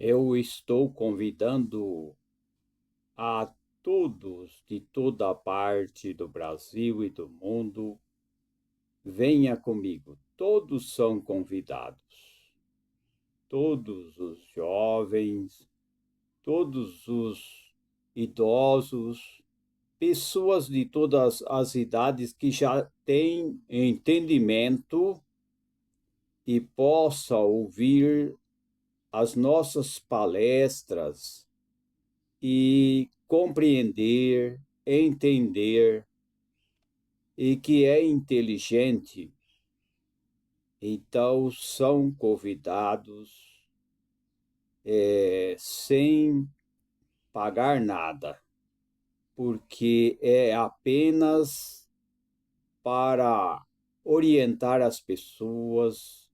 Eu estou convidando a todos de toda parte do Brasil e do mundo, venha comigo. Todos são convidados. Todos os jovens, todos os idosos, pessoas de todas as idades que já têm entendimento e possa ouvir as nossas palestras e compreender, entender e que é inteligente, então são convidados sem pagar nada, porque é apenas para orientar as pessoas,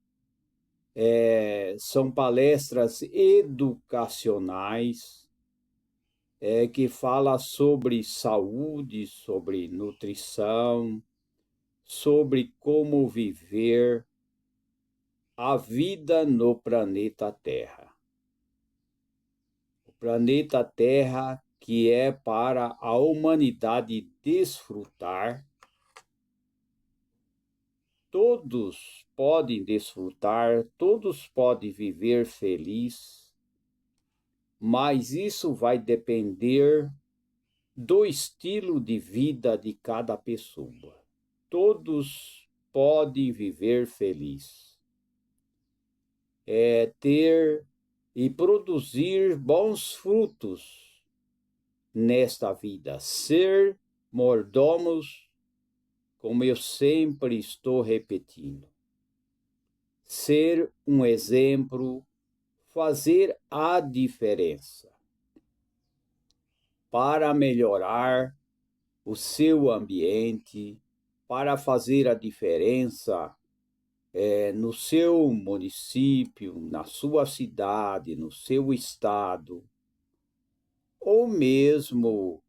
são palestras educacionais que fala sobre saúde, sobre nutrição, sobre como viver a vida no planeta Terra. O planeta Terra que é para a humanidade desfrutar. Todos podem desfrutar, todos podem viver feliz, mas isso vai depender do estilo de vida de cada pessoa. Todos podem viver feliz. É ter e produzir bons frutos nesta vida. Ser mordomos, como eu sempre estou repetindo. Ser um exemplo, fazer a diferença para melhorar o seu ambiente, para fazer a diferença no seu município, na sua cidade, no seu estado, ou mesmo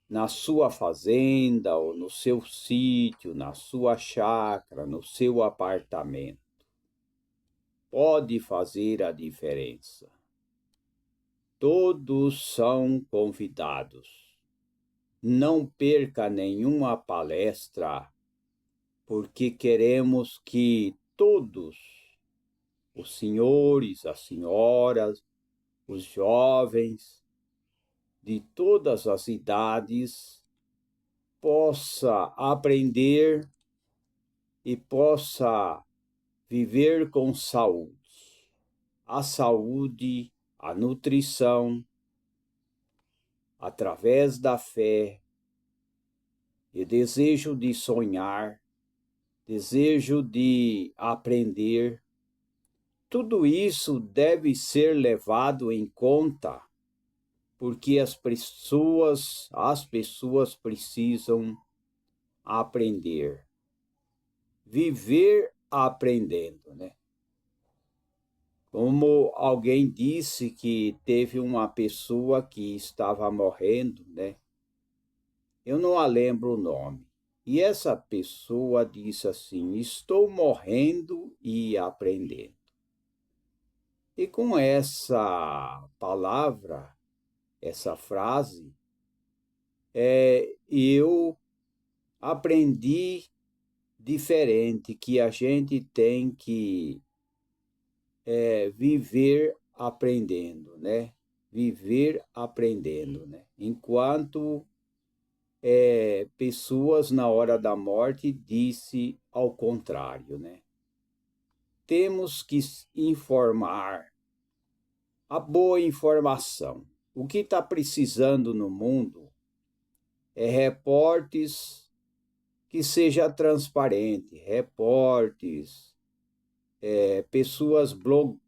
na sua fazenda, ou no seu sítio, na sua chácara, no seu apartamento. Pode fazer a diferença. Todos são convidados. Não perca nenhuma palestra, porque queremos que todos, os senhores, as senhoras, os jovens, de todas as idades, possa aprender e possa viver com saúde. A saúde, a nutrição, através da fé e desejo de sonhar, desejo de aprender, tudo isso deve ser levado em conta, porque as pessoas precisam aprender, viver aprendendo, né? Como alguém disse que teve uma pessoa que estava morrendo, né? Eu não a lembro o nome. E essa pessoa disse assim: estou morrendo e aprendendo. E com essa palavra, essa frase, eu aprendi diferente, que a gente tem que viver aprendendo, né? Viver aprendendo, né? Enquanto pessoas na hora da morte disse ao contrário, né? Temos que informar a boa informação. O que está precisando no mundo é reportes que seja transparente, reportes, pessoas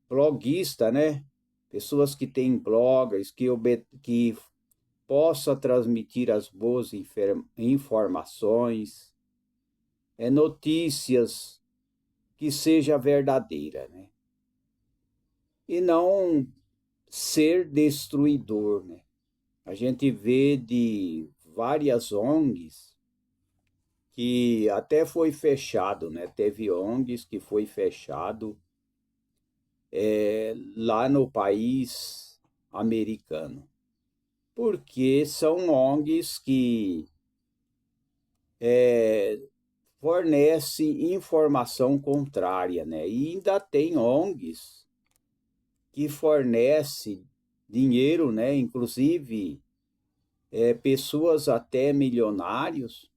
bloguistas, né? Pessoas que têm blogs, que possa transmitir as boas informações, notícias que seja verdadeira, né? E não ser destruidor, né? A gente vê de várias ONGs que até foi fechado, né? Teve ONGs que foi fechado lá no país americano, porque são ONGs que fornecem informação contrária, né? E ainda tem ONGs que fornecem dinheiro, né? Inclusive pessoas até milionários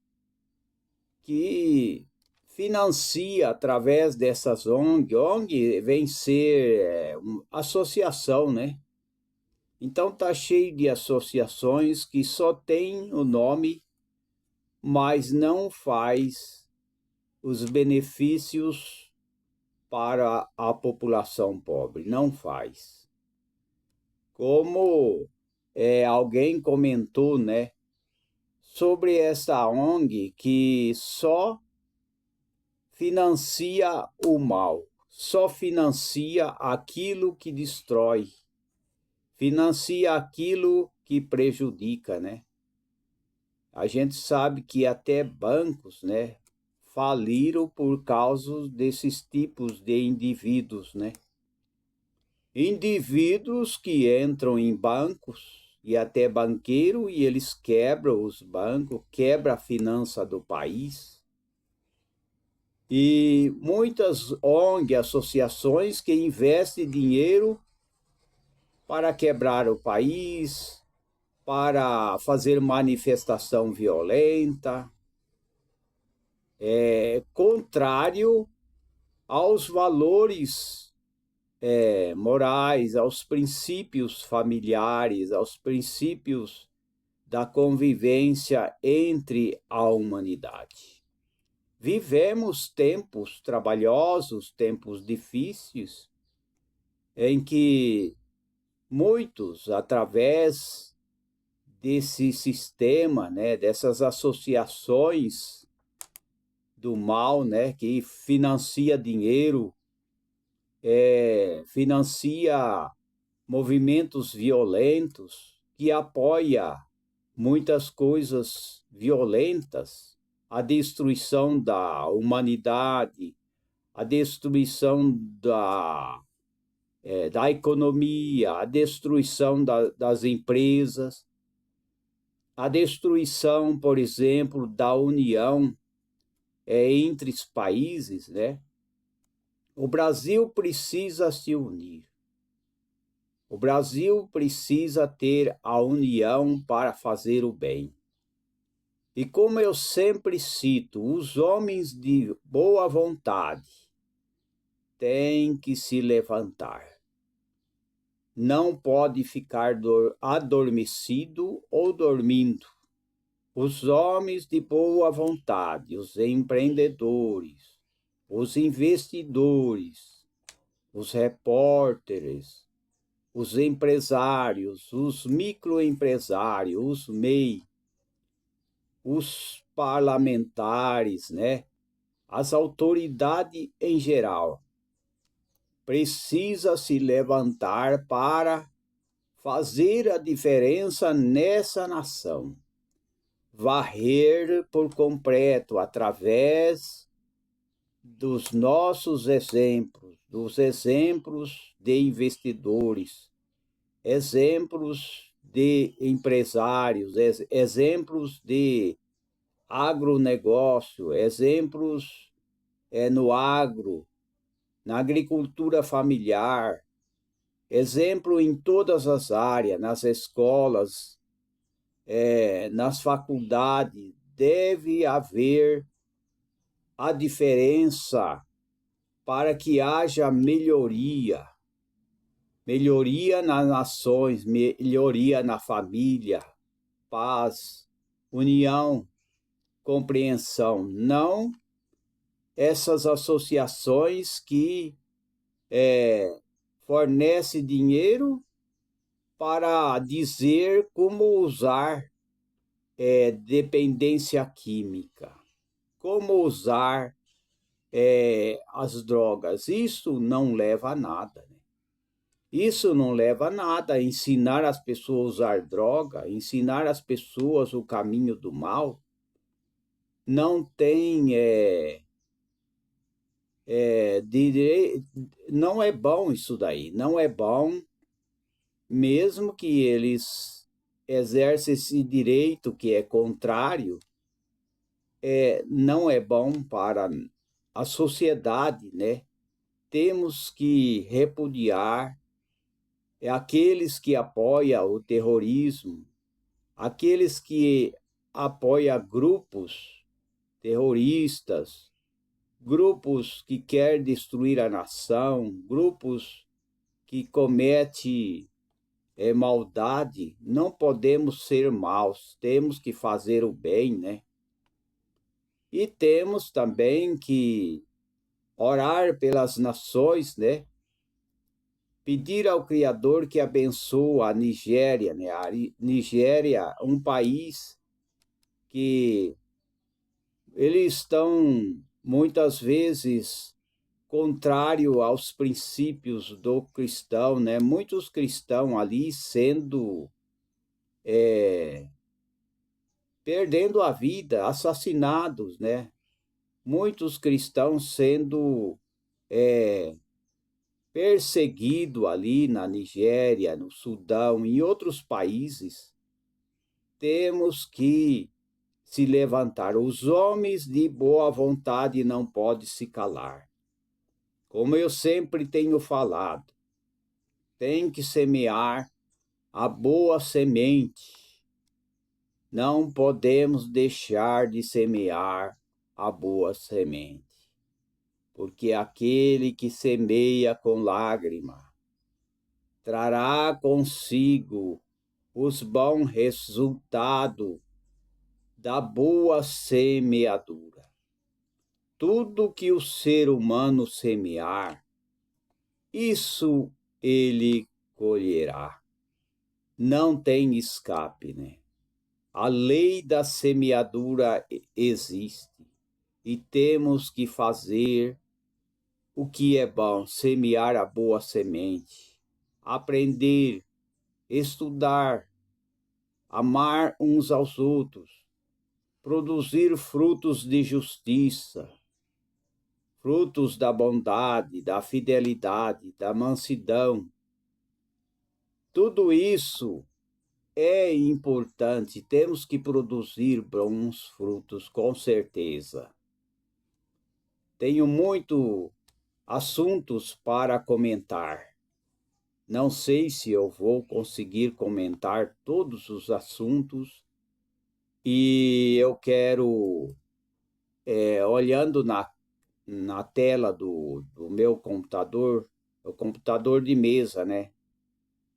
que financia através dessas ONG. ONG vem ser associação, né? Então tá cheio de associações que só tem o nome, mas não faz os benefícios para a população pobre, não faz. Como alguém comentou, né, sobre essa ONG que só financia o mal, só financia aquilo que destrói, financia aquilo que prejudica, né? A gente sabe que até bancos, né, faliram por causa desses tipos de indivíduos, né? Indivíduos que entram em bancos e até banqueiro e eles quebram os bancos, quebram a finança do país. E muitas ONG, associações que investem dinheiro para quebrar o país, para fazer manifestação violenta, contrário aos valores morais, aos princípios familiares, aos princípios da convivência entre a humanidade. Vivemos tempos trabalhosos, tempos difíceis, em que muitos, através desse sistema, né, dessas associações do mal, né, que financia dinheiro, financia movimentos violentos, que apoia muitas coisas violentas, a destruição da humanidade, a destruição da economia, a destruição das empresas, a destruição, por exemplo, da união entre os países, né? O Brasil precisa se unir. O Brasil precisa ter a união para fazer o bem. E como eu sempre cito, os homens de boa vontade têm que se levantar. Não pode ficar adormecido ou dormindo. Os homens de boa vontade, os empreendedores, os investidores, os repórteres, os empresários, os microempresários, os MEI, os parlamentares, né? As autoridades em geral, precisa se levantar para fazer a diferença nessa nação, varrer por completo através dos nossos exemplos, dos exemplos de investidores, exemplos de empresários, exemplos de agronegócio, exemplos no agro, na agricultura familiar, exemplo em todas as áreas, nas escolas, nas faculdades, deve haver a diferença para que haja melhoria. Melhoria nas nações, melhoria na família, paz, união, compreensão. Não essas associações que fornecem dinheiro para dizer como usar dependência química, como usar as drogas. Isso não leva a nada, né? Isso não leva a nada. Ensinar as pessoas a usar droga, ensinar as pessoas o caminho do mal, não tem Não é bom isso daí, não é bom, mesmo que eles exerçam esse direito que é contrário, não é bom para a sociedade, né? Temos que repudiar aqueles que apoiam o terrorismo, aqueles que apoiam grupos terroristas, grupos que querem destruir a nação, grupos que cometem maldade. Não podemos ser maus, temos que fazer o bem, né? E temos também que orar pelas nações, né? Pedir ao Criador que abençoe a Nigéria, né? A Nigéria, um país que eles estão muitas vezes contrário aos princípios do cristão, né? Muitos cristãos ali sendo perdendo a vida, assassinados, né? Muitos cristãos sendo perseguidos ali na Nigéria, no Sudão, em outros países. Temos que se levantar. Os homens de boa vontade não podem se calar. Como eu sempre tenho falado, tem que semear a boa semente. Não podemos deixar de semear a boa semente, porque aquele que semeia com lágrima trará consigo os bons resultados da boa semeadura. Tudo que o ser humano semear, isso ele colherá. Não tem escape, né? A lei da semeadura existe e temos que fazer o que é bom, semear a boa semente, aprender, estudar, amar uns aos outros, produzir frutos de justiça, frutos da bondade, da fidelidade, da mansidão. Tudo isso é importante, temos que produzir bons frutos, com certeza. Tenho muitos assuntos para comentar. Não sei se eu vou conseguir comentar todos os assuntos e eu quero, olhando na tela do meu computador, o computador de mesa, né,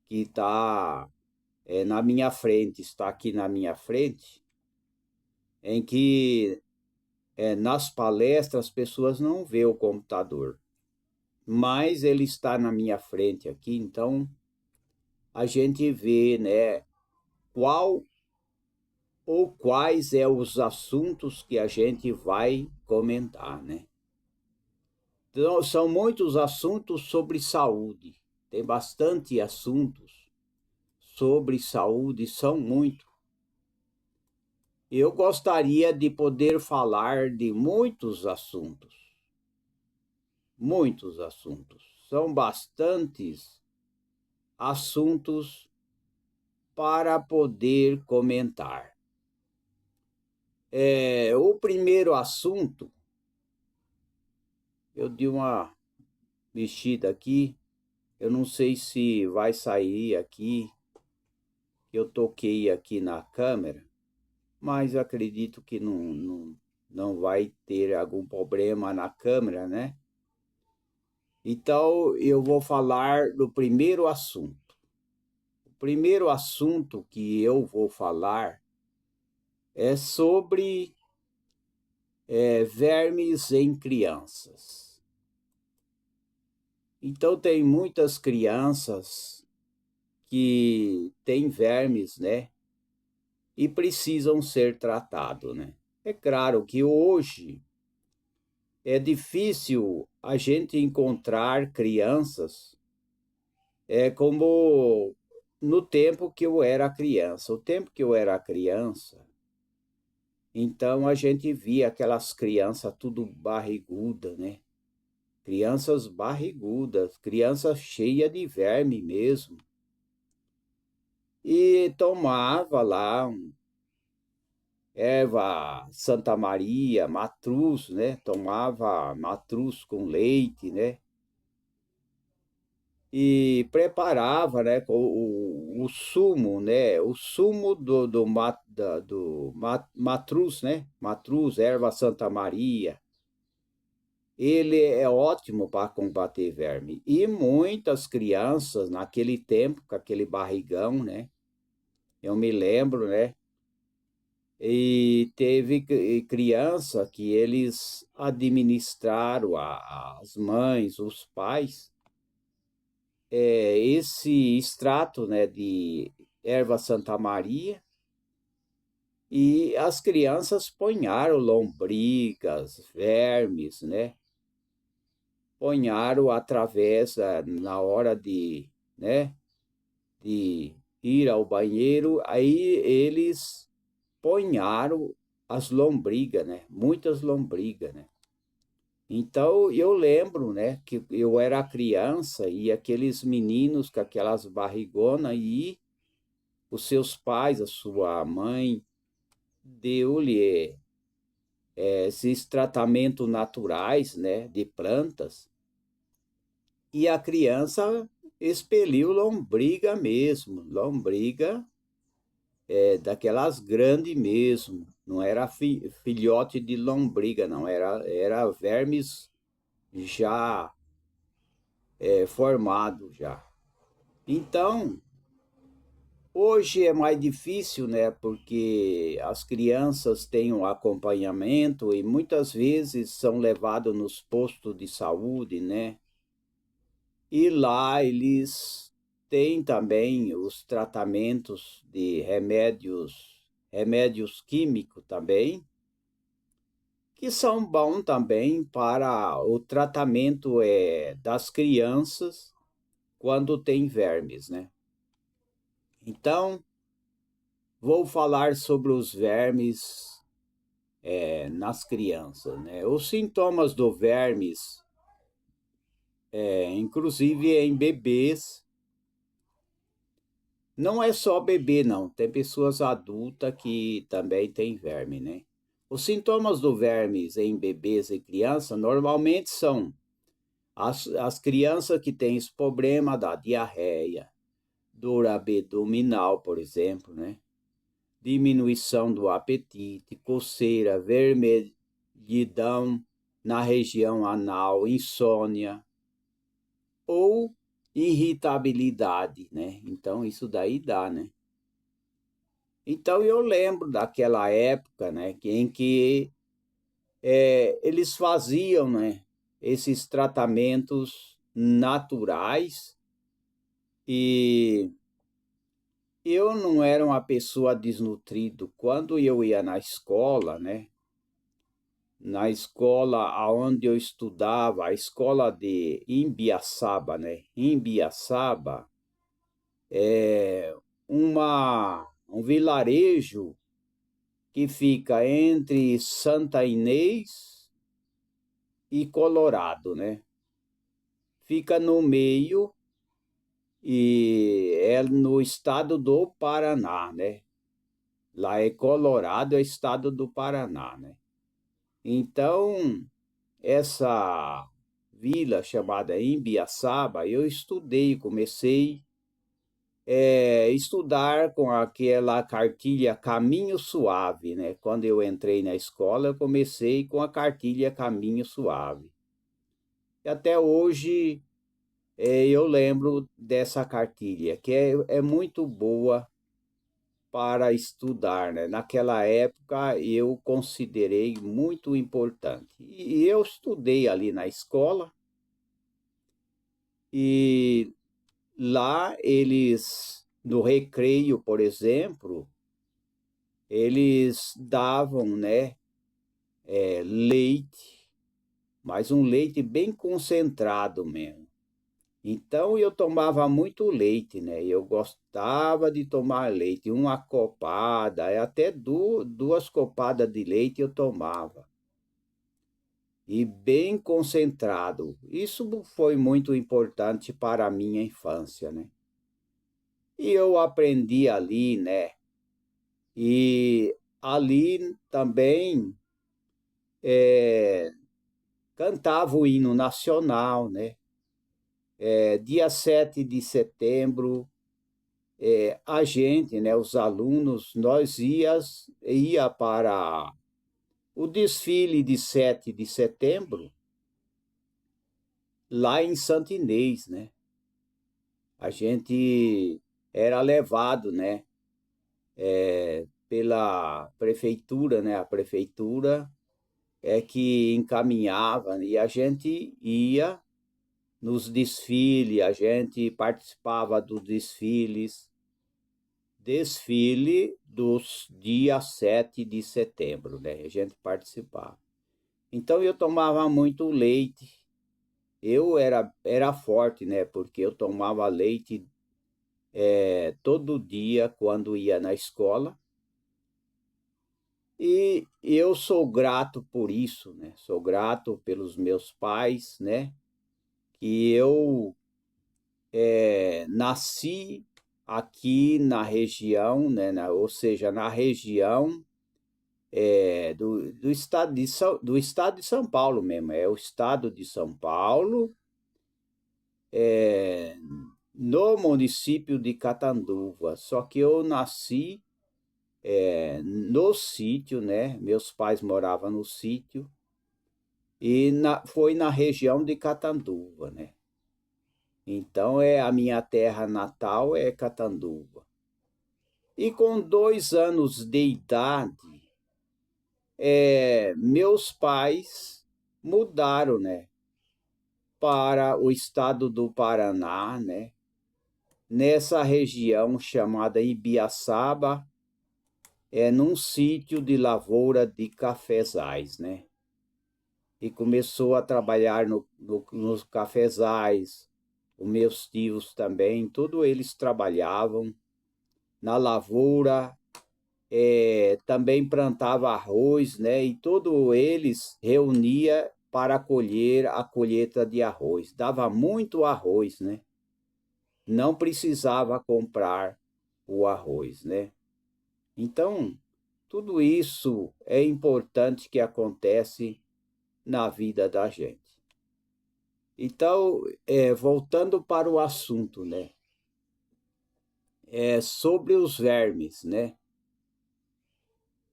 que está na minha frente, está aqui na minha frente, em que nas palestras as pessoas não vê o computador, mas ele está na minha frente aqui, então a gente vê, né, qual ou quais os assuntos que a gente vai comentar, né? Então, são muitos assuntos sobre saúde, tem bastante assuntos sobre saúde, são muitos. Eu gostaria de poder falar de muitos assuntos, muitos assuntos. São bastantes assuntos para poder comentar. O primeiro assunto, eu dei uma mexida aqui, eu não sei se vai sair aqui, eu toquei aqui na câmera, mas acredito que não vai ter algum problema na câmera, né? Então, eu vou falar do primeiro assunto. O primeiro assunto que eu vou falar é sobre vermes em crianças. Então, tem muitas crianças que têm vermes, né? E precisam ser tratados, né? É claro que hoje é difícil a gente encontrar crianças como no tempo que eu era criança. O tempo que eu era criança, então a gente via aquelas crianças tudo barriguda, né? crianças barrigudas, crianças cheias de verme mesmo. E tomava lá erva Santa Maria, matruz, né? Tomava matruz com leite, né? E preparava, né, o sumo, né, o sumo do matruz, né, matruz, erva Santa Maria. Ele é ótimo para combater verme. E muitas crianças, naquele tempo, com aquele barrigão, né, eu me lembro, né, e teve criança que eles administraram, as mães, os pais, esse extrato, né, de erva Santa Maria, e as crianças ponharam lombrigas, vermes, né? Ponharam através, na hora de, né, de ir ao banheiro, aí eles ponharam as lombrigas, né? Muitas lombrigas, né? Então, eu lembro, né, que eu era criança e aqueles meninos com aquelas barrigonas e os seus pais, a sua mãe, deu-lhe esses tratamentos naturais, né, de plantas, e a criança expeliu lombriga mesmo, lombriga daquelas grandes mesmo, não era filhote de lombriga, não, era vermes já formado já. Então, hoje é mais difícil, né? Porque as crianças têm um acompanhamento e muitas vezes são levados nos postos de saúde, né? E lá eles têm também os tratamentos de remédios químicos também, que são bons também para o tratamento das crianças quando tem vermes, né? Então, vou falar sobre os vermes nas crianças, né? Os sintomas do vermes, inclusive em bebês, não é só bebê, não. Tem pessoas adultas que também têm verme, né? Os sintomas do vermes em bebês e crianças normalmente são as crianças que têm esse problema da diarreia, dor abdominal, por exemplo, né? Diminuição do apetite, coceira, vermelhidão na região anal, insônia ou irritabilidade, né? Então, isso daí dá, né? Então, eu lembro daquela época, né, em que eles faziam, né, esses tratamentos naturais e eu não era uma pessoa desnutrida. Quando eu ia na escola, né, na escola onde eu estudava, a escola de Imbiaçaba, né? Imbiaçaba é um vilarejo que fica entre Santa Inês e Colorado, né? Fica no meio e é no estado do Paraná, né? Lá é Colorado, é estado do Paraná, né? Então, essa vila chamada Imbiaçaba, eu estudei, comecei estudar com aquela cartilha Caminho Suave, né? Quando eu entrei na escola, eu comecei com a cartilha Caminho Suave. E até hoje eu lembro dessa cartilha, que é muito boa para estudar, né? Naquela época eu considerei muito importante. E eu estudei ali na escola e lá eles, no recreio, por exemplo, eles davam, né, leite, mas um leite bem concentrado mesmo. Então eu tomava muito leite, né? Eu gostava de tomar leite, uma copada, até duas copadas de leite eu tomava. e bem concentrado. Isso foi muito importante para a minha infância, né? E eu aprendi ali, né? E ali também cantava o hino nacional, né? Dia 7 de setembro, a gente, né, os alunos, nós ia para o desfile de 7 de setembro, lá em Santo Inês, né? A gente era levado, né, pela prefeitura, né? A prefeitura é que encaminhava e a gente ia nos desfiles, a gente participava dos desfile dos dia 7 de setembro, né? A gente participava. Então eu tomava muito leite. Eu era forte, né? Porque eu tomava leite todo dia quando ia na escola. E eu sou grato por isso, né? Sou grato pelos meus pais, né? Que eu nasci aqui na região, né? Ou seja, na região do estado do estado de São Paulo mesmo. É o estado de São Paulo, no município de Catanduva. Só que eu nasci no sítio, né? Meus pais moravam no sítio e foi na região de Catanduva, né? Então a minha terra natal é Catanduva. E com 2 anos de idade, meus pais mudaram, né, para o estado do Paraná, né, nessa região chamada Ibiaçaba, num sítio de lavoura de cafezais, né? E começou a trabalhar nos cafezais. Os meus tios também, todos eles trabalhavam na lavoura, também plantava arroz, né? E todos eles reunia para colher a colheita de arroz. Dava muito arroz, né? Não precisava comprar o arroz, né? Então, tudo isso é importante que acontece na vida da gente. Então, voltando para o assunto, né? Sobre os vermes, né?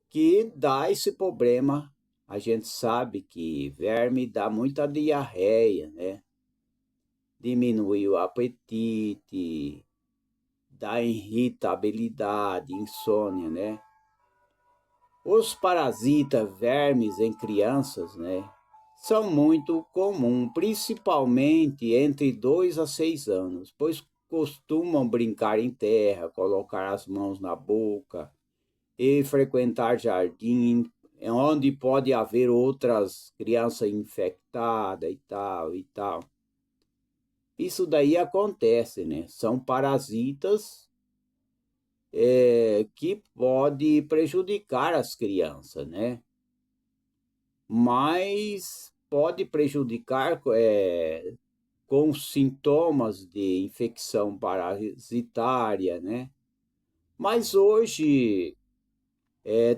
Que dá esse problema. A gente sabe que verme dá muita diarreia, né? Diminui o apetite, dá irritabilidade, insônia, né? Os parasitas vermes em crianças, né? São muito comuns, principalmente entre 2 a 6 anos, pois costumam brincar em terra, colocar as mãos na boca e frequentar jardim, onde pode haver outras crianças infectadas e tal e tal. Isso daí acontece, né? São parasitas que pode prejudicar as crianças, né? Mas pode prejudicar com sintomas de infecção parasitária, né? Mas hoje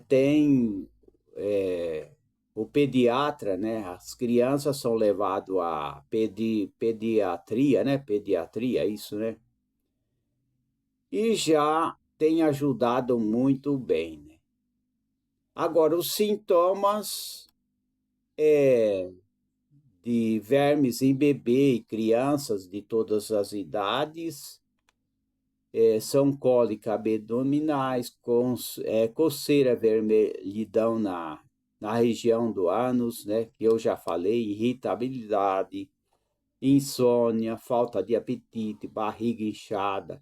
tem o pediatra, né? As crianças são levadas a pediatria, né? Pediatria, isso, né? E já tem ajudado muito bem, né? Agora, os sintomas de vermes em bebê e crianças de todas as idades são cólicas abdominais, coceira, vermelhidão na região do ânus, né, que eu já falei, irritabilidade, insônia, falta de apetite, barriga inchada,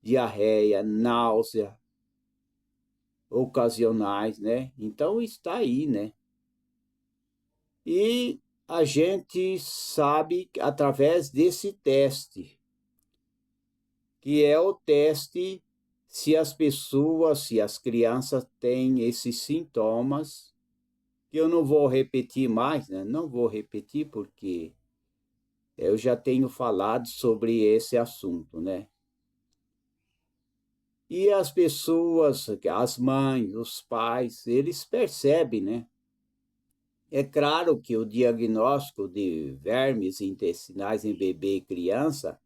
diarreia, náusea ocasionais, né? Então está aí, né? E a gente sabe através desse teste, que é o teste se as pessoas, se as crianças têm esses sintomas, que eu não vou repetir mais, né? Não vou repetir porque eu já tenho falado sobre esse assunto, né? E as pessoas, as mães, os pais, eles percebem, né? É claro que o diagnóstico de vermes intestinais em bebê e criança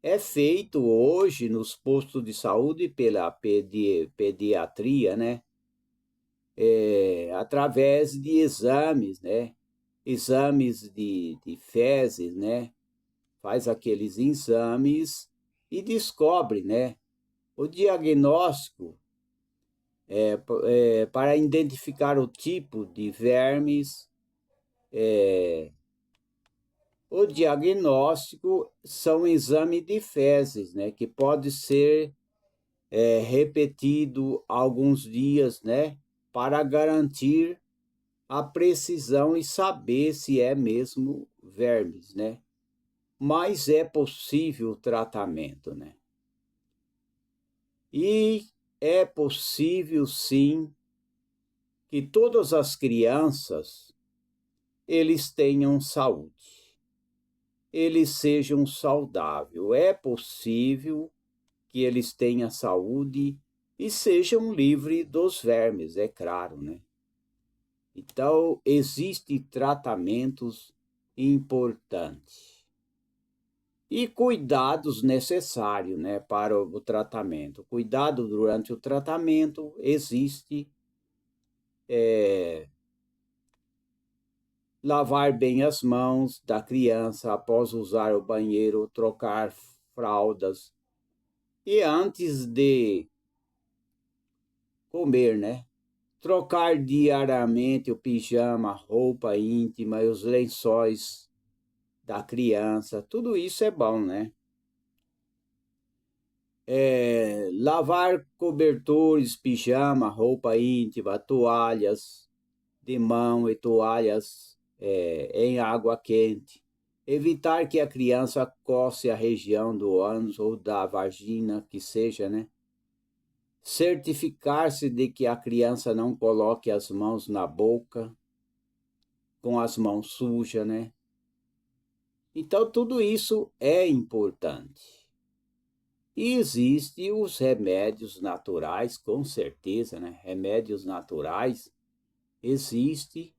é feito hoje nos postos de saúde pela pediatria, né? Através de exames, né? Exames de fezes, né? Faz aqueles exames e descobre, né? O diagnóstico para identificar o tipo de vermes. O diagnóstico são exame de fezes, né? Que pode ser repetido alguns dias, né? Para garantir a precisão e saber se é mesmo vermes, né? Mas é possível o tratamento, né? E é possível, sim, que todas as crianças eles tenham saúde, eles sejam saudáveis. É possível que eles tenham saúde e sejam livres dos vermes, é claro, né? Então, existem tratamentos importantes e cuidados necessários, né, para o tratamento. Cuidado durante o tratamento existe lavar bem as mãos da criança após usar o banheiro, trocar fraldas e antes de comer, né? Trocar diariamente o pijama, a roupa íntima e os lençóis da criança, tudo isso é bom, né? Lavar cobertores, pijama, roupa íntima, toalhas de mão e toalhas em água quente. Evitar que a criança coce a região do ânus ou da vagina, que seja, né? Certificar-se de que a criança não coloque as mãos na boca com as mãos sujas, né? Então, tudo isso é importante. E existem os remédios naturais, com certeza, né? Remédios naturais existem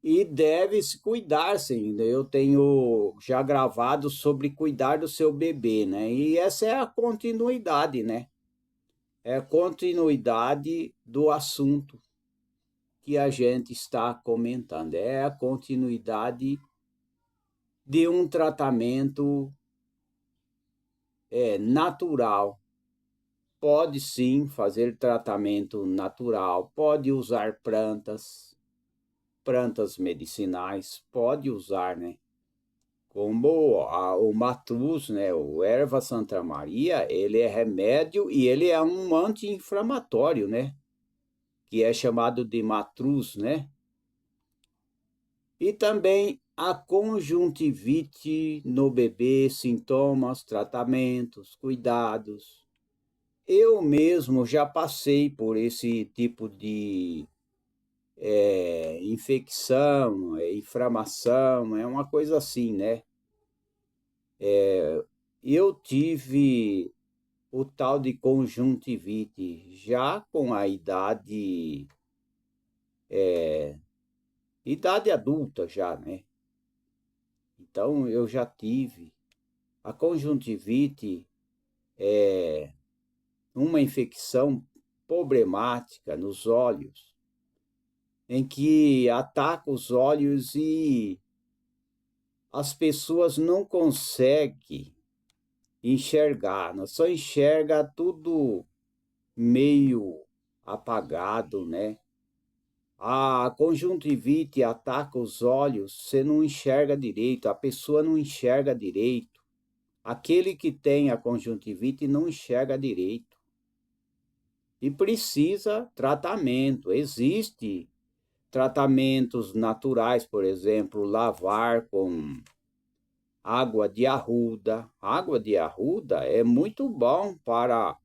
e deve-se cuidar-se ainda. Eu tenho já gravado sobre cuidar do seu bebê, né? E essa é a continuidade, né? É a continuidade do assunto que a gente está comentando. É a continuidade de um tratamento natural. Pode sim fazer tratamento natural, pode usar plantas medicinais, pode usar, né? Como o matruz, né? O erva Santa Maria, ele é remédio e ele é um anti-inflamatório, né? Que é chamado de matruz, né? E também a conjuntivite no bebê, sintomas, tratamentos, cuidados. Eu mesmo já passei por esse tipo de infecção, inflamação, é uma coisa assim, né? Eu tive o tal de conjuntivite já com a idade adulta já, né? Então eu já tive. A conjuntivite é uma infecção problemática nos olhos, em que ataca os olhos e as pessoas não conseguem enxergar, só enxerga tudo meio apagado, né? A conjuntivite ataca os olhos, você não enxerga direito, a pessoa não enxerga direito. Aquele que tem a conjuntivite não enxerga direito. E precisa tratamento. Existe tratamentos naturais, por exemplo, lavar com água de arruda. Água de arruda é muito bom para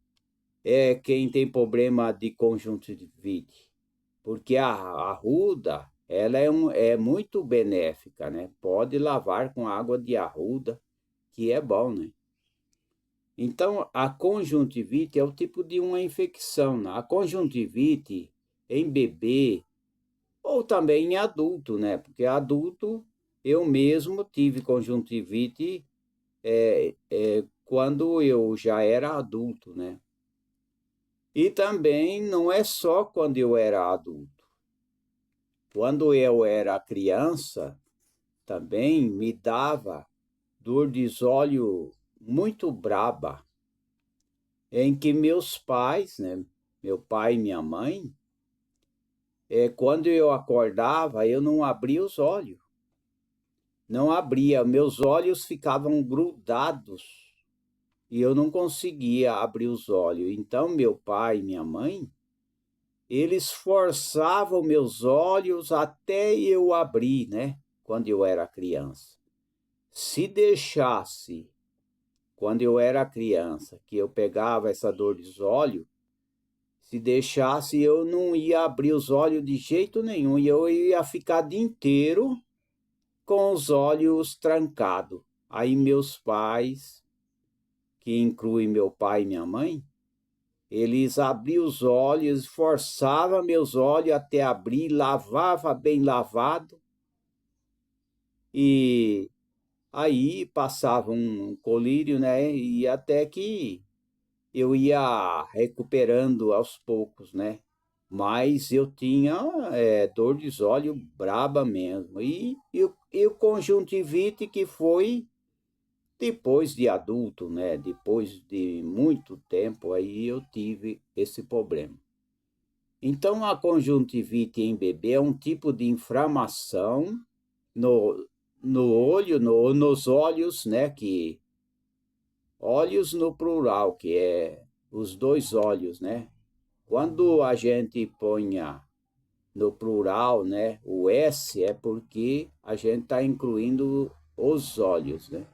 quem tem problema de conjuntivite. porque a arruda, ela é muito benéfica, né? Pode lavar com água de arruda, que é bom, né? Então, a conjuntivite é o tipo de uma infecção, né? A conjuntivite em bebê ou também em adulto, né? Porque adulto, eu mesmo tive conjuntivite quando eu já era adulto, né? E também não é só quando eu era adulto. Quando eu era criança, também me dava dor de olho muito braba, em que meus pais, né, meu pai e minha mãe, quando eu acordava, eu não abria os olhos. Não abria, meus olhos ficavam grudados e eu não conseguia abrir os olhos. Então, meu pai e minha mãe, eles forçavam meus olhos até eu abrir, né? Quando eu era criança. Se deixasse, quando eu era criança, que eu pegava essa dor dos olhos, se deixasse, eu não ia abrir os olhos de jeito nenhum, e eu ia ficar o dia inteiro com os olhos trancados. Aí meus pais, que inclui meu pai e minha mãe, eles abriam os olhos, forçavam meus olhos até abrir, lavava bem lavado, e aí passava um colírio, né? E até que eu ia recuperando aos poucos, né? Mas eu tinha dor de olho braba mesmo. E o conjuntivite que foi depois de adulto, né? Depois de muito tempo, aí eu tive esse problema. Então, a conjuntivite em bebê é um tipo de inflamação no, no olho, nos olhos, né? Que olhos no plural, que é os dois olhos, né? Quando a gente ponha no plural, né, o S é porque a gente está incluindo os olhos, né?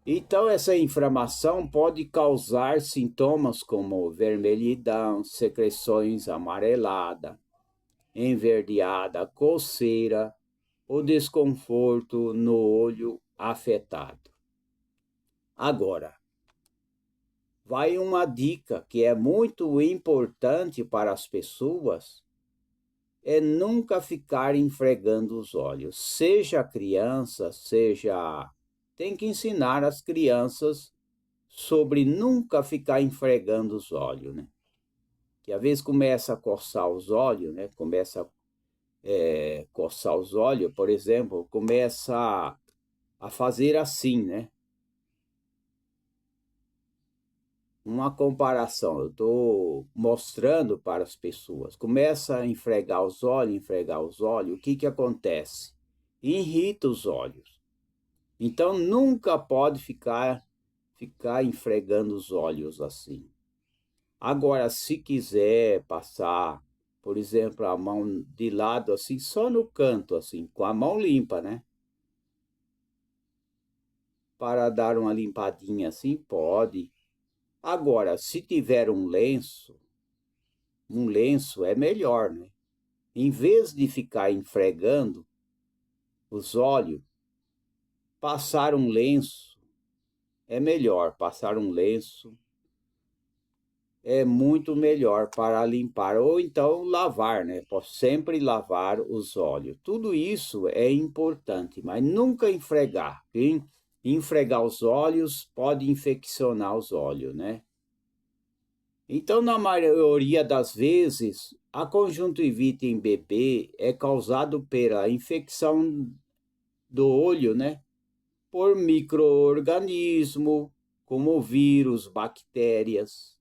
Então, essa inflamação pode causar sintomas como vermelhidão, secreções amarelada, enverdeada, coceira ou desconforto no olho afetado. Agora, vai uma dica que é muito importante para as pessoas, é nunca ficar esfregando os olhos. Seja criança, seja... Tem que ensinar as crianças sobre nunca ficar esfregando os olhos, né? Que às vezes começa a coçar os olhos, né? Começa a coçar os olhos, por exemplo, começa a fazer assim, né? Uma comparação, eu estou mostrando para as pessoas. Começa a esfregar os olhos, o que acontece? Irrita os olhos. Então, nunca pode ficar esfregando os olhos assim. Agora, se quiser passar, por exemplo, a mão de lado assim, só no canto assim, com a mão limpa, né? Para dar uma limpadinha assim, pode. Agora, se tiver um lenço é melhor, né? Em vez de ficar esfregando os olhos, passar um lenço é melhor. Passar um lenço é muito melhor para limpar, ou então lavar, né? Sempre lavar os olhos. Tudo isso é importante, mas nunca esfregar. Hein? Esfregar os olhos pode infeccionar os olhos, né? Então, na maioria das vezes, a conjuntivite em bebê é causado pela infecção do olho, né? Por micro-organismo, como vírus, bactérias.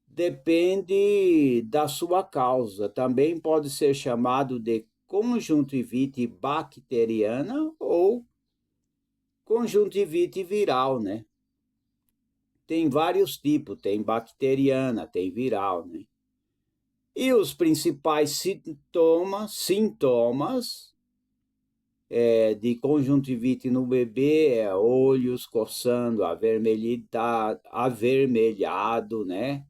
Depende da sua causa. Também pode ser chamado de conjuntivite bacteriana ou conjuntivite viral, né? Tem vários tipos, tem bacteriana, tem viral, né? E os principais sintomas de conjuntivite no bebê é olhos coçando, avermelhado, né?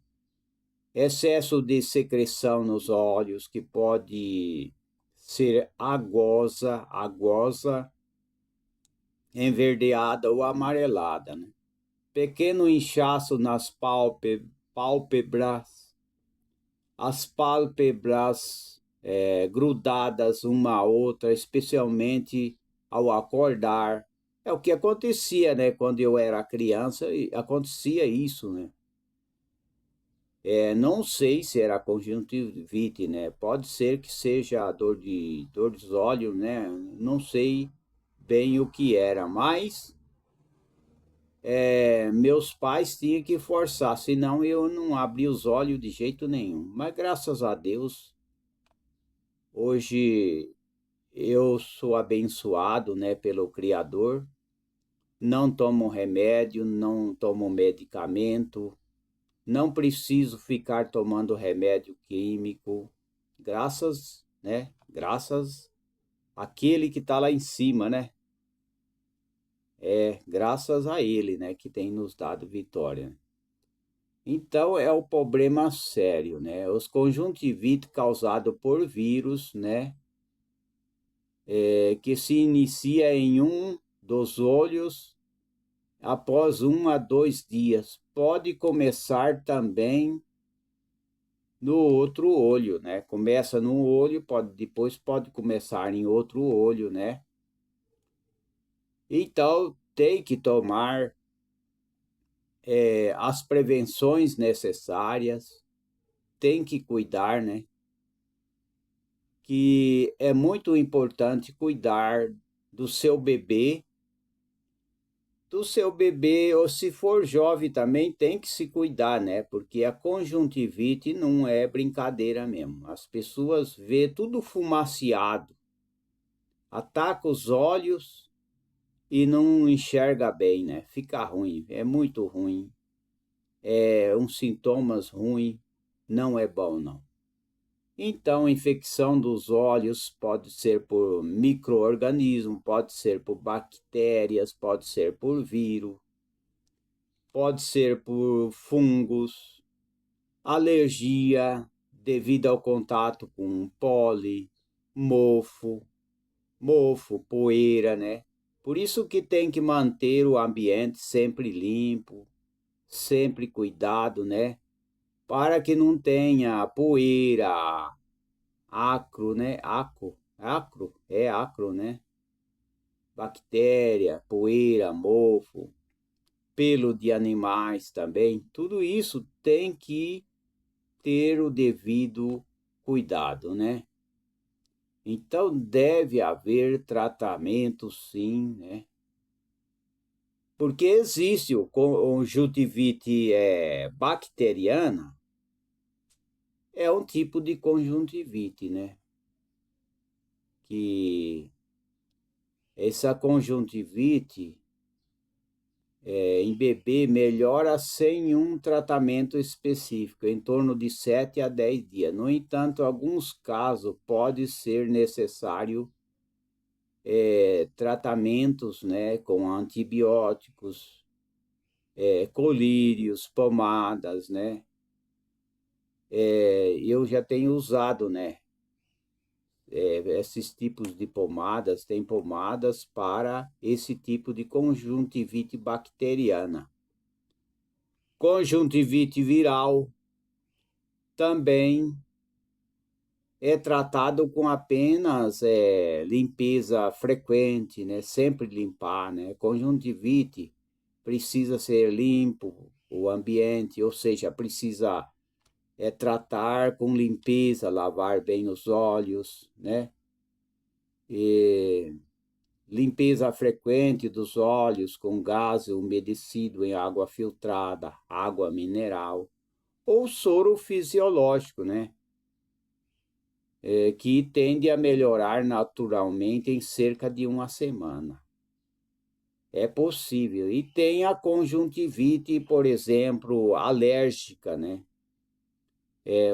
excesso de secreção nos olhos, que pode ser agosa, enverdeada ou amarelada, né? Pequeno inchaço nas pálpebras, as pálpebras grudadas uma à outra, especialmente ao acordar. É o que acontecia, né? Quando eu era criança, acontecia isso, né? Não sei se era conjuntivite, né? Pode ser que seja a dor dos olhos, né? Não sei bem o que era, mas meus pais tinham que forçar, senão eu não abria os olhos de jeito nenhum. Mas graças a Deus, hoje eu sou abençoado, né, pelo Criador. Não tomo remédio, não tomo medicamento, não preciso ficar tomando remédio químico. Graças, né? Graças àquele que está lá em cima, né? Graças a ele, né, que tem nos dado vitória. Então é um problema sério, né? Os conjuntivites causados por vírus, né? Que se inicia em um dos olhos após 1 a 2 dias. Pode começar também no outro olho, né? Começa no olho, depois pode começar em outro olho, né? Então tem que tomar as prevenções necessárias, tem que cuidar, né? Que é muito importante cuidar do seu bebê, ou se for jovem também tem que se cuidar, né? Porque a conjuntivite não é brincadeira mesmo. As pessoas vê tudo fumaciado, ataca os olhos e não enxerga bem, né? Fica ruim, é muito ruim. Uns sintomas ruins, não é bom, não. Então, infecção dos olhos pode ser por micro-organismo, pode ser por bactérias, pode ser por vírus, pode ser por fungos, alergia devido ao contato com pólen, mofo, poeira, né? Por isso que tem que manter o ambiente sempre limpo, sempre cuidado, né? Para que não tenha poeira, acro, né? Acro, né? Bactéria, poeira, mofo, pelo de animais também. Tudo isso tem que ter o devido cuidado, né? Então deve haver tratamento, sim, né? Porque existe o conjuntivite bacteriana, é um tipo de conjuntivite, né? Que essa conjuntivite em bebê melhora sem um tratamento específico, em torno de 7 a 10 dias. No entanto, em alguns casos pode ser necessário tratamentos, né, com antibióticos, colírios, pomadas, né? Eu já tenho usado, né, esses tipos de pomadas, tem pomadas para esse tipo de conjuntivite bacteriana. Conjuntivite viral também é tratado com apenas limpeza frequente, né? Sempre limpar, né? Conjuntivite precisa ser limpo o ambiente, ou seja, precisa tratar com limpeza, lavar bem os olhos, né? E limpeza frequente dos olhos com gás umedecido em água filtrada, água mineral, ou soro fisiológico, né? Que tende a melhorar naturalmente em cerca de 1 semana. É possível. E tem a conjuntivite, por exemplo, alérgica, né?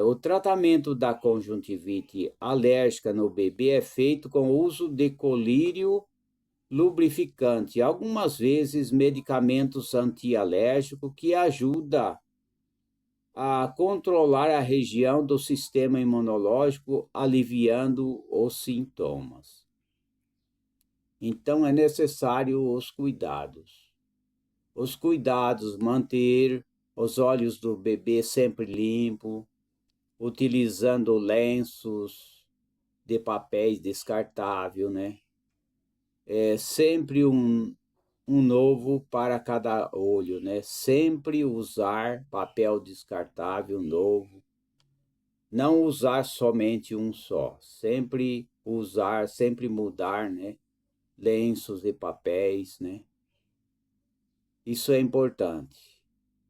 O tratamento da conjuntivite alérgica no bebê é feito com o uso de colírio lubrificante, algumas vezes medicamentos antialérgicos que ajudam a controlar a região do sistema imunológico, aliviando os sintomas. Então, é necessário os cuidados. Os cuidados, manter os olhos do bebê sempre limpos, utilizando lenços de papéis descartável, né? É sempre um novo para cada olho, né? Sempre usar papel descartável novo. Não usar somente um só. Sempre usar, sempre mudar, né? Lenços e papéis, né? Isso é importante.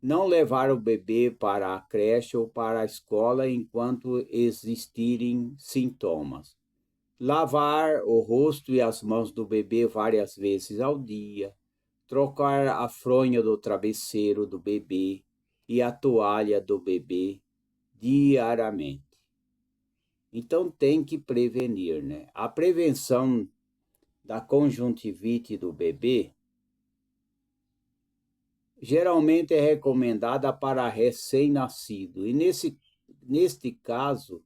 Não levar o bebê para a creche ou para a escola enquanto existirem sintomas. Lavar o rosto e as mãos do bebê várias vezes ao dia. Trocar a fronha do travesseiro do bebê e a toalha do bebê diariamente. Então tem que prevenir, né? A prevenção da conjuntivite do bebê geralmente é recomendada para recém-nascido. E neste caso,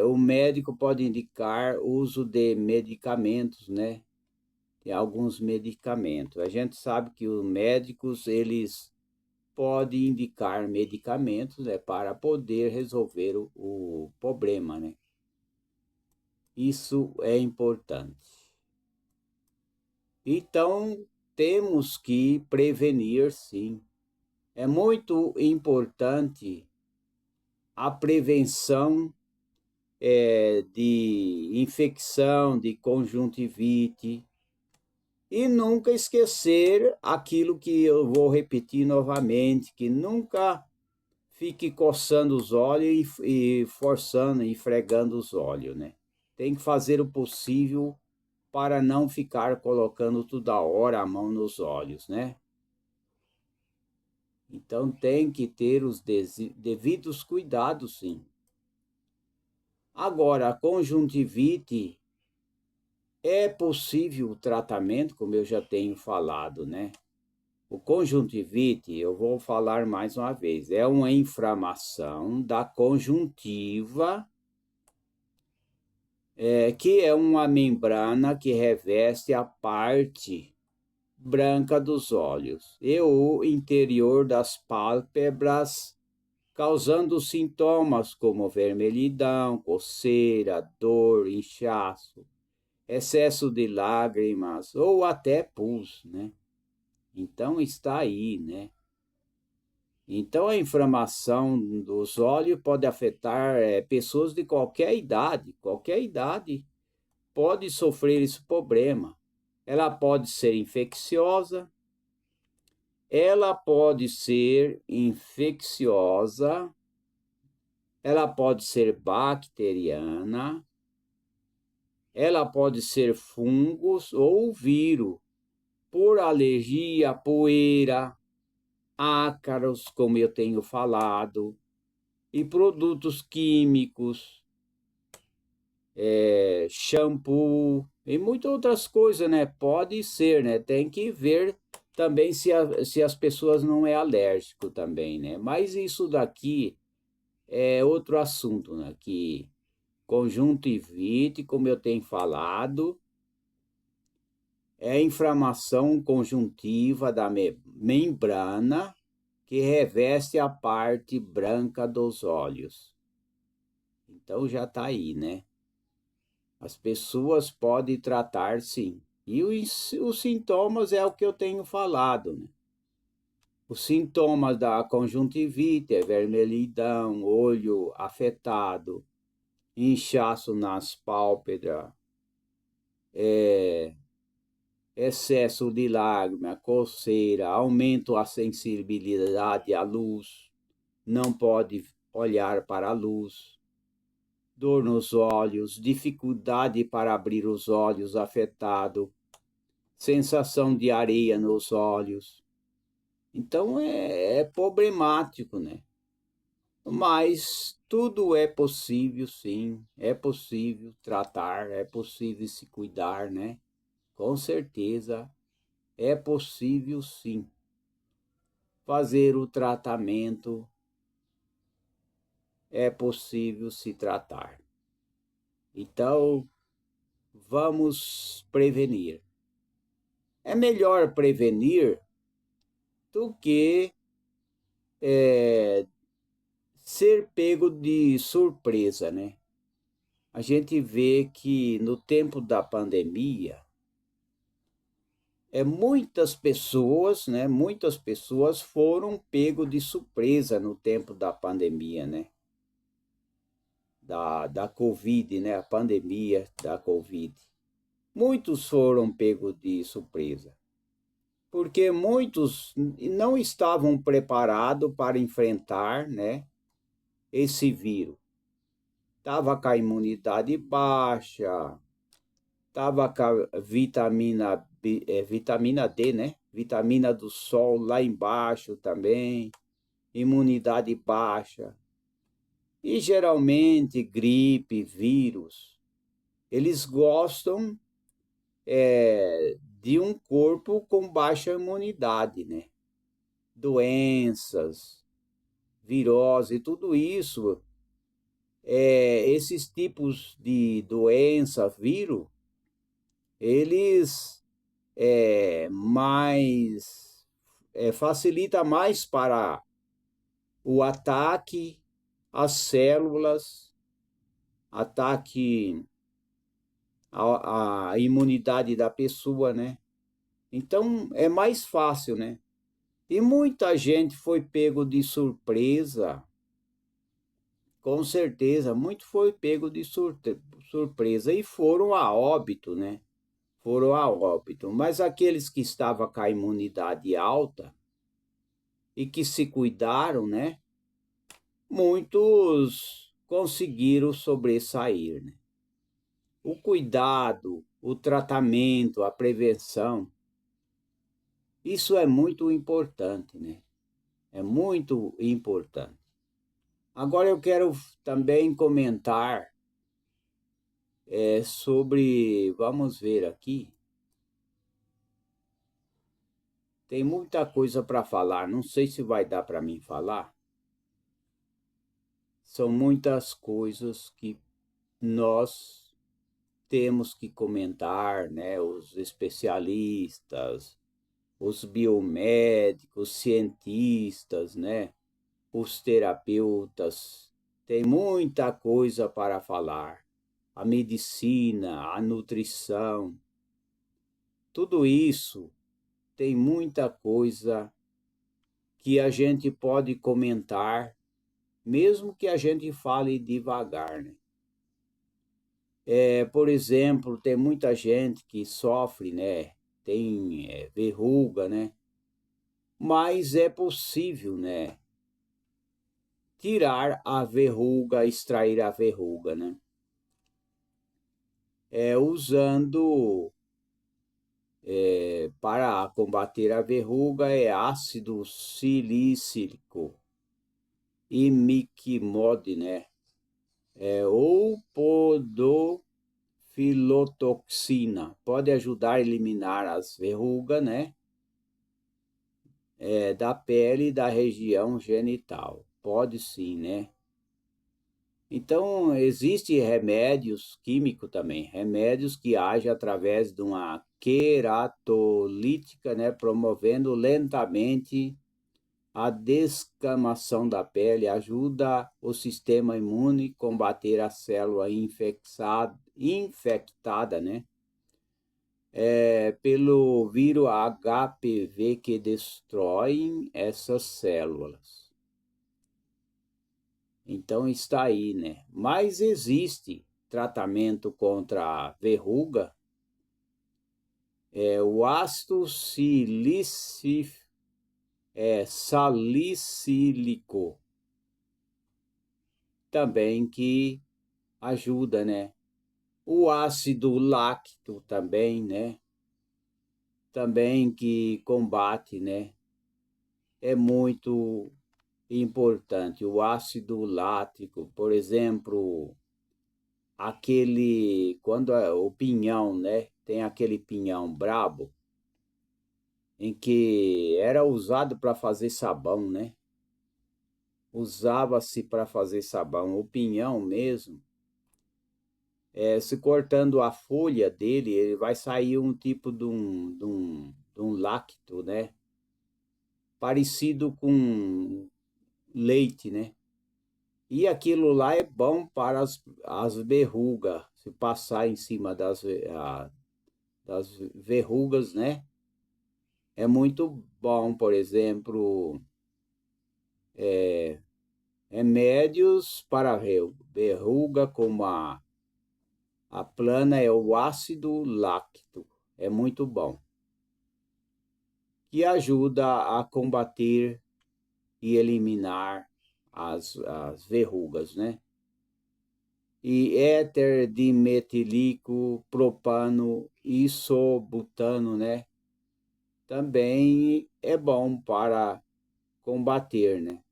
o médico pode indicar o uso de medicamentos, né? Tem alguns medicamentos. A gente sabe que os médicos, eles podem indicar medicamentos, né, para poder resolver o problema, né? Isso é importante. Então, temos que prevenir, sim. É muito importante a prevenção de infecção, de conjuntivite, e nunca esquecer aquilo que eu vou repetir novamente, que nunca fique coçando os olhos e forçando e fregando os olhos, né? Tem que fazer o possível para não ficar colocando toda hora a mão nos olhos, né? Então tem que ter os devidos cuidados, sim. Agora, a conjuntivite é possível o tratamento, como eu já tenho falado, né? O conjuntivite, eu vou falar mais uma vez, é uma inflamação da conjuntiva, que é uma membrana que reveste a parte branca dos olhos e o interior das pálpebras, causando sintomas como vermelhidão, coceira, dor, inchaço, excesso de lágrimas ou até pus, né? Então está aí, né? Então a inflamação dos olhos pode afetar pessoas de qualquer idade pode sofrer esse problema. Ela pode ser infecciosa, ela pode ser bacteriana, ela pode ser fungos ou vírus, por alergia, poeira, ácaros, como eu tenho falado, e produtos químicos, shampoo e muitas outras coisas, né? Pode ser, né? Tem que ver também se as pessoas não é alérgico também, né? Mas isso daqui é outro assunto, né? Que conjuntivite, como eu tenho falado, é inflamação conjuntiva da membrana que reveste a parte branca dos olhos. Então já está aí, né? As pessoas podem tratar, sim. E os sintomas é o que eu tenho falado, né? Os sintomas da conjuntivite é vermelhidão, olho afetado, inchaço nas pálpebras, excesso de lágrima, coceira, aumento a sensibilidade à luz, não pode olhar para a luz, dor nos olhos, dificuldade para abrir os olhos afetado, sensação de areia nos olhos. Então é problemático, né? Mas tudo é possível, sim. É possível tratar, é possível se cuidar, né? Com certeza é possível, sim. fazer o tratamento, é possível se tratar. Então, vamos prevenir. É melhor prevenir do que ser pego de surpresa, né? A gente vê que no tempo da pandemia, muitas pessoas, né? Muitas pessoas foram pego de surpresa no tempo da pandemia, né? Da Covid, né? A pandemia da Covid. Muitos foram pegos de surpresa, porque muitos não estavam preparados para enfrentar, né, esse vírus. Estava com a imunidade baixa, estava com a vitamina D, né? Vitamina do sol lá embaixo também, imunidade baixa. E geralmente gripe, vírus, eles gostam de um corpo com baixa imunidade, né? Doenças, virose, tudo isso, esses tipos de doença, vírus, eles facilita mais para o ataque às células, ataque à imunidade da pessoa, né? Então é mais fácil, né? E muita gente foi pego de surpresa, com certeza, muito foi pego de surpresa e foram a óbito, né? Foram a óbito. Mas aqueles que estavam com a imunidade alta e que se cuidaram, né? Muitos conseguiram sobressair, né? O cuidado, o tratamento, a prevenção, isso é muito importante, né? É muito importante. Agora eu quero também comentar sobre, vamos ver aqui, tem muita coisa para falar, não sei se vai dar para mim falar. São muitas coisas que nós temos que comentar, né? Os especialistas, os biomédicos, cientistas, né? Os terapeutas, tem muita coisa para falar. A medicina, a nutrição, tudo isso tem muita coisa que a gente pode comentar, mesmo que a gente fale devagar, né? Por exemplo, tem muita gente que sofre, né? Tem verruga, né? Mas é possível, né? Tirar a verruga, extrair a verruga, né? Usando para combater a verruga ácido salicílico e miquimod, né? Ou podofilotoxina. Pode ajudar a eliminar as verrugas, né? Da pele e da região genital. Pode sim, né? Então, existem remédios químicos também, remédios que agem através de uma queratolítica, né, promovendo lentamente a descamação da pele, ajuda o sistema imune a combater a célula infectada, né, pelo vírus HPV que destrói essas células. Então está aí, né? Mas existe tratamento contra a verruga, o ácido salicílico, também que ajuda, né? O ácido láctico também, né? Também que combate, né? É muito importante. O ácido lático, por exemplo, quando o pinhão, né? Tem aquele pinhão brabo, em que era usado para fazer sabão, né? Usava-se para fazer sabão. O pinhão mesmo, se cortando a folha dele, ele vai sair um tipo de um lácteo, né? Parecido com leite, né? E aquilo lá é bom para as verrugas, se passar em cima das verrugas, né? É muito bom, por exemplo, remédios para verruga, como a plana é o ácido láctico, é muito bom, que ajuda a combater e eliminar as verrugas, né? E éter dimetílico propano, isobutano, né? Também é bom para combater, né?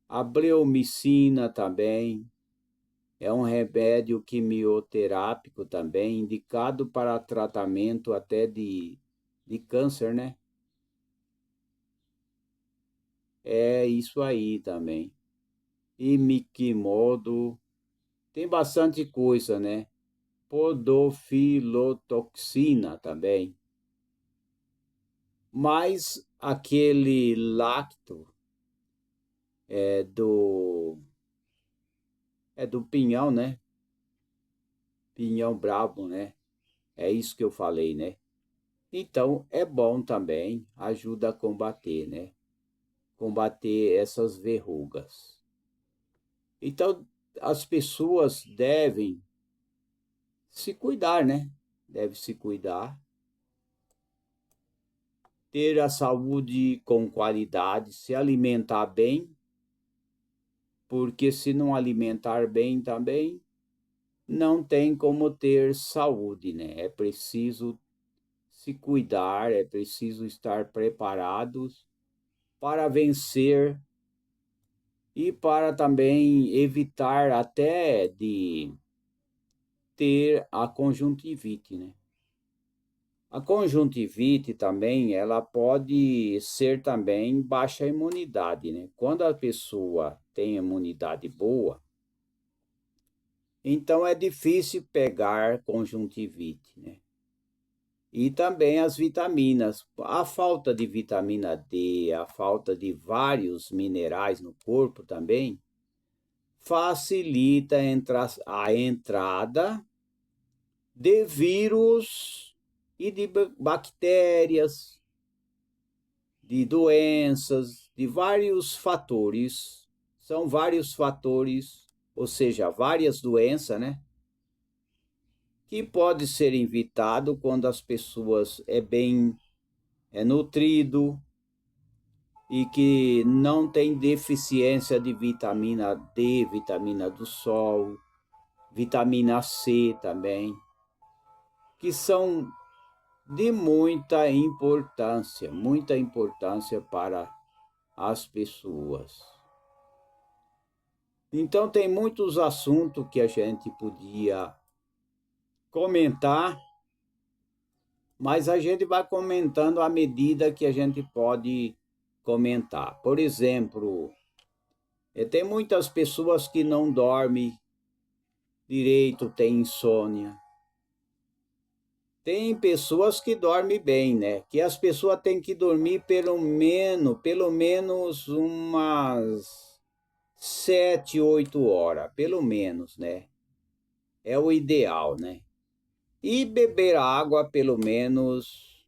A bleomicina também é um remédio quimioterápico também, indicado para tratamento até de câncer, né? É isso aí também. Imiquimodo, tem bastante coisa, né? Podofilotoxina também. Mas aquele lacto é do, é do pinhão, né? Pinhão brabo, né? É isso que eu falei, né? Então, é bom também, ajuda a combater, né? Combater essas verrugas. Então, as pessoas devem se cuidar, né? Deve se cuidar, ter a saúde com qualidade, se alimentar bem, porque se não alimentar bem também, não tem como ter saúde, né? É preciso se cuidar, é preciso estar preparados para vencer e para também evitar até de ter a conjuntivite, né? A conjuntivite também, ela pode ser também baixa imunidade, né? Quando a pessoa tem imunidade boa, então é difícil pegar conjuntivite, né? E também as vitaminas. A falta de vitamina D, a falta de vários minerais no corpo também, facilita a entrada de vírus e de bactérias, de doenças, de vários fatores. São vários fatores, ou seja, várias doenças, né? Que pode ser evitado quando as pessoas é nutrido e que não tem deficiência de vitamina D, vitamina do sol, vitamina C também, que são de muita importância para as pessoas. Então, tem muitos assuntos que a gente podia comentar, mas a gente vai comentando à medida que a gente pode comentar. Por exemplo, tem muitas pessoas que não dormem direito, têm insônia. Tem pessoas que dormem bem, né? Que as pessoas têm que dormir pelo menos umas 7, 8 horas, pelo menos, né? É o ideal, né? E beber água pelo menos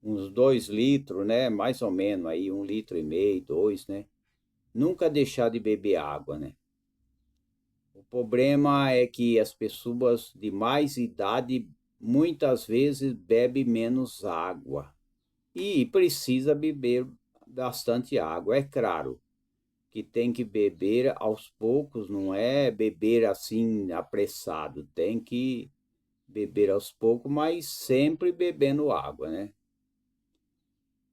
uns 2 litros, né? Mais ou menos aí, 1,5 litro, 2, né? Nunca deixar de beber água, né? O problema é que as pessoas de mais idade muitas vezes bebem menos água e precisa beber bastante água. É claro que tem que beber aos poucos, não é beber assim apressado, tem que beber aos poucos, mas sempre bebendo água, né?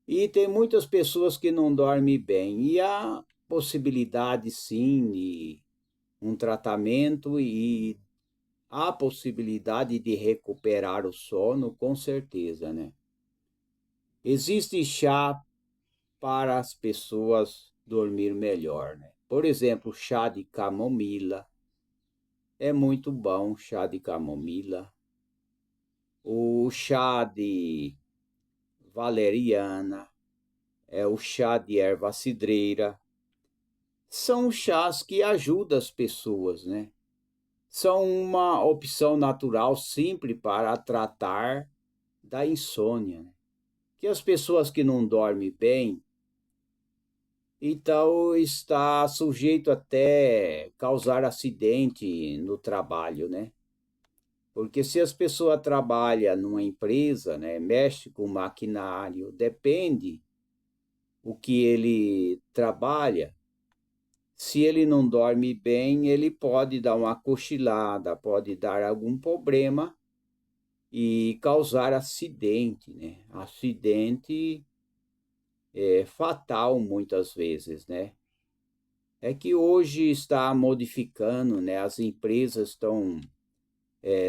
E tem muitas pessoas que não dormem bem, e há possibilidade sim de um tratamento e há possibilidade de recuperar o sono, com certeza, né? Existe chá para as pessoas dormir melhor, né? Por exemplo, chá de camomila. É muito bom chá de camomila. O chá de valeriana, o chá de erva cidreira. São chás que ajudam as pessoas, né? São uma opção natural simples para tratar da insônia, né? Que as pessoas que não dormem bem, então está sujeito até causar acidente no trabalho, né? Porque se as pessoas trabalham numa empresa, né, mexe com maquinário, depende o que ele trabalha. Se ele não dorme bem, ele pode dar uma cochilada, pode dar algum problema e causar acidente, né? Acidente é fatal muitas vezes, né? É que hoje está modificando, né? As empresas estão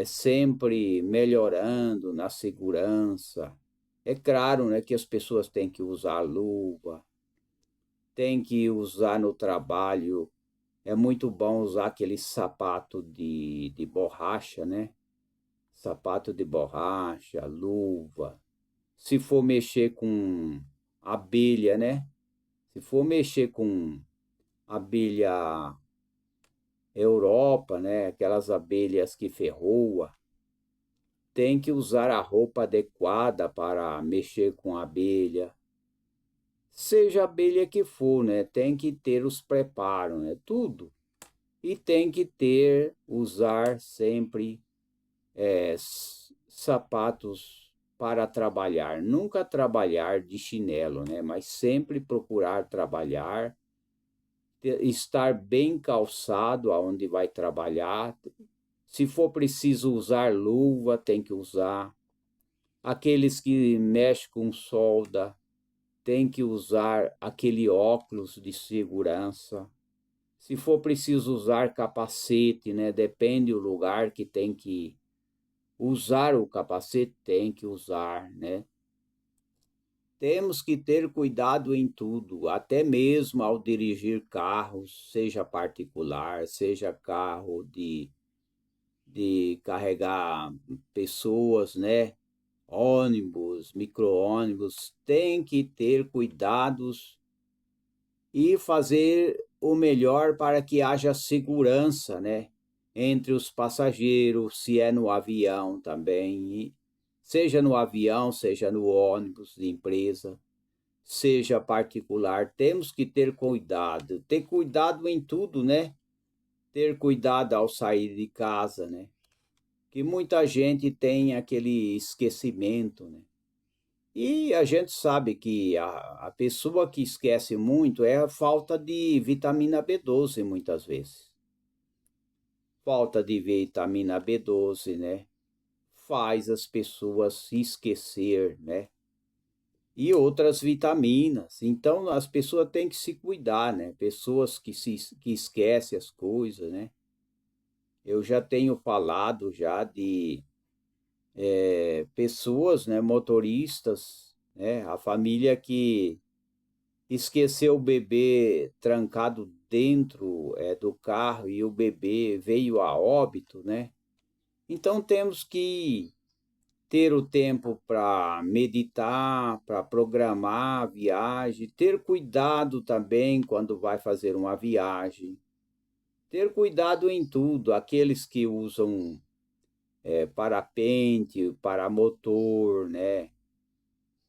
sempre melhorando na segurança. É claro, né, que as pessoas têm que usar luva, têm que usar no trabalho. É muito bom usar aquele sapato de borracha, né? Sapato de borracha, luva. Se for mexer com abelha, né? Se for mexer com abelha Europa, né? Aquelas abelhas que ferroa, tem que usar a roupa adequada para mexer com a abelha. Seja a abelha que for, né? Tem que ter os preparos, né? Tudo. E tem que usar sempre sapatos para trabalhar. Nunca trabalhar de chinelo, né? Mas sempre procurar trabalhar, estar bem calçado aonde vai trabalhar. Se for preciso usar luva, tem que usar. Aqueles que mexem com solda, tem que usar aquele óculos de segurança. Se for preciso usar capacete, né? Depende do lugar que tem que usar o capacete, tem que usar, né? Temos que ter cuidado em tudo, até mesmo ao dirigir carros, seja particular, seja carro de carregar pessoas, né? Ônibus, micro-ônibus, tem que ter cuidados e fazer o melhor para que haja segurança, né? Entre os passageiros, se é no avião também, seja no avião, seja no ônibus de empresa, seja particular, temos que ter cuidado em tudo, né? Ter cuidado ao sair de casa, né? Que muita gente tem aquele esquecimento, né? E a gente sabe que a pessoa que esquece muito é a falta de vitamina B12 muitas vezes. Falta de vitamina B12, né? Faz as pessoas se esquecer, né? E outras vitaminas. Então as pessoas têm que se cuidar, né? Pessoas que esquecem as coisas, né? Eu já tenho falado já de pessoas, né, motoristas, né, a família que esqueceu o bebê trancado dentro do carro e o bebê veio a óbito, né? Então temos que ter o tempo para meditar, para programar a viagem, ter cuidado também quando vai fazer uma viagem, ter cuidado em tudo, aqueles que usam parapente, paramotor, né?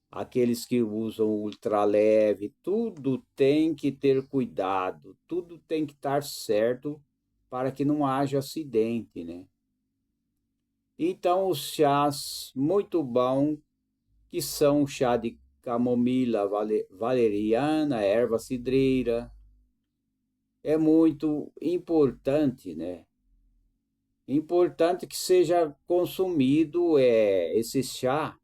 Aqueles que usam ultraleve, tudo tem que ter cuidado, tudo tem que estar certo para que não haja acidente, né? Então, os chás muito bons, que são o chá de camomila valeriana, erva cidreira, é muito importante, né? Importante que seja consumido esse chá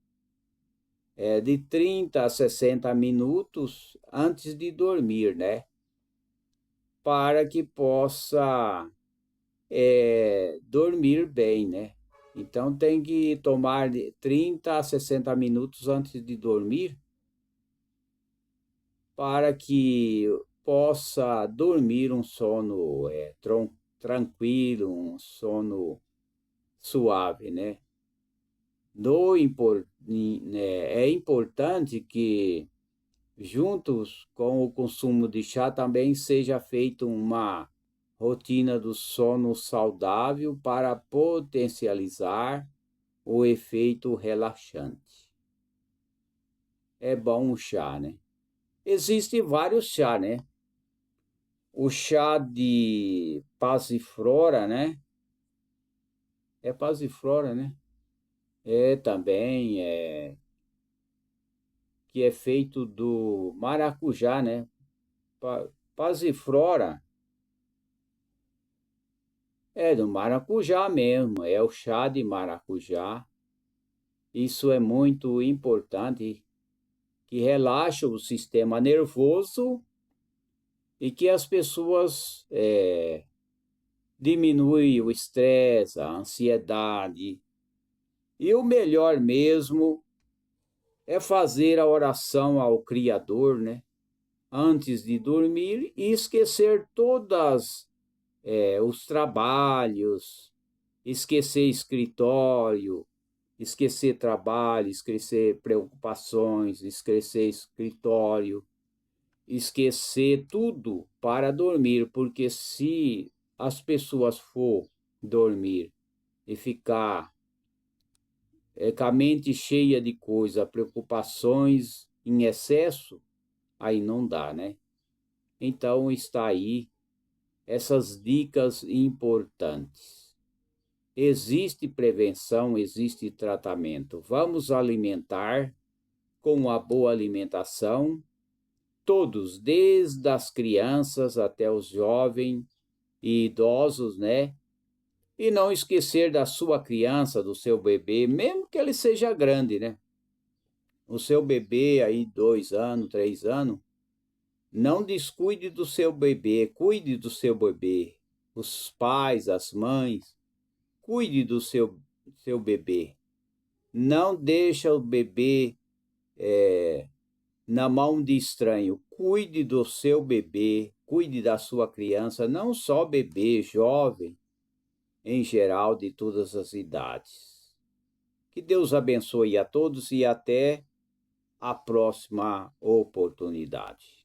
de 30 a 60 minutos antes de dormir, né? Para que possa dormir bem, né? Então tem que tomar de 30 a 60 minutos antes de dormir para que possa dormir um sono tranquilo, um sono suave, né? É importante que, juntos com o consumo de chá, também seja feita uma rotina do sono saudável para potencializar o efeito relaxante. É bom o chá, né? Existem vários chá, né? O chá de passiflora, né? É passiflora, né? É também, que é feito do maracujá, né? Passiflora é do maracujá mesmo, é o chá de maracujá. Isso é muito importante, que relaxa o sistema nervoso e que as pessoas diminuem o estresse, a ansiedade. E o melhor mesmo é fazer a oração ao Criador, né? Antes de dormir e esquecer todas os trabalhos, esquecer escritório, esquecer trabalho, esquecer preocupações, esquecer escritório, esquecer tudo para dormir, porque se as pessoas for dormir e ficar com a mente cheia de coisa, preocupações em excesso, aí não dá, né? Então está aí essas dicas importantes. Existe prevenção, existe tratamento. Vamos alimentar com a boa alimentação, todos, desde as crianças até os jovens e idosos, né? E não esquecer da sua criança, do seu bebê, mesmo que ele seja grande, né? O seu bebê aí, 2 anos, 3 anos, não descuide do seu bebê, cuide do seu bebê. Os pais, as mães, cuide do seu bebê. Não deixa o bebê na mão de estranho. Cuide do seu bebê, cuide da sua criança, não só bebê, jovem, em geral, de todas as idades. Que Deus abençoe a todos e até a próxima oportunidade.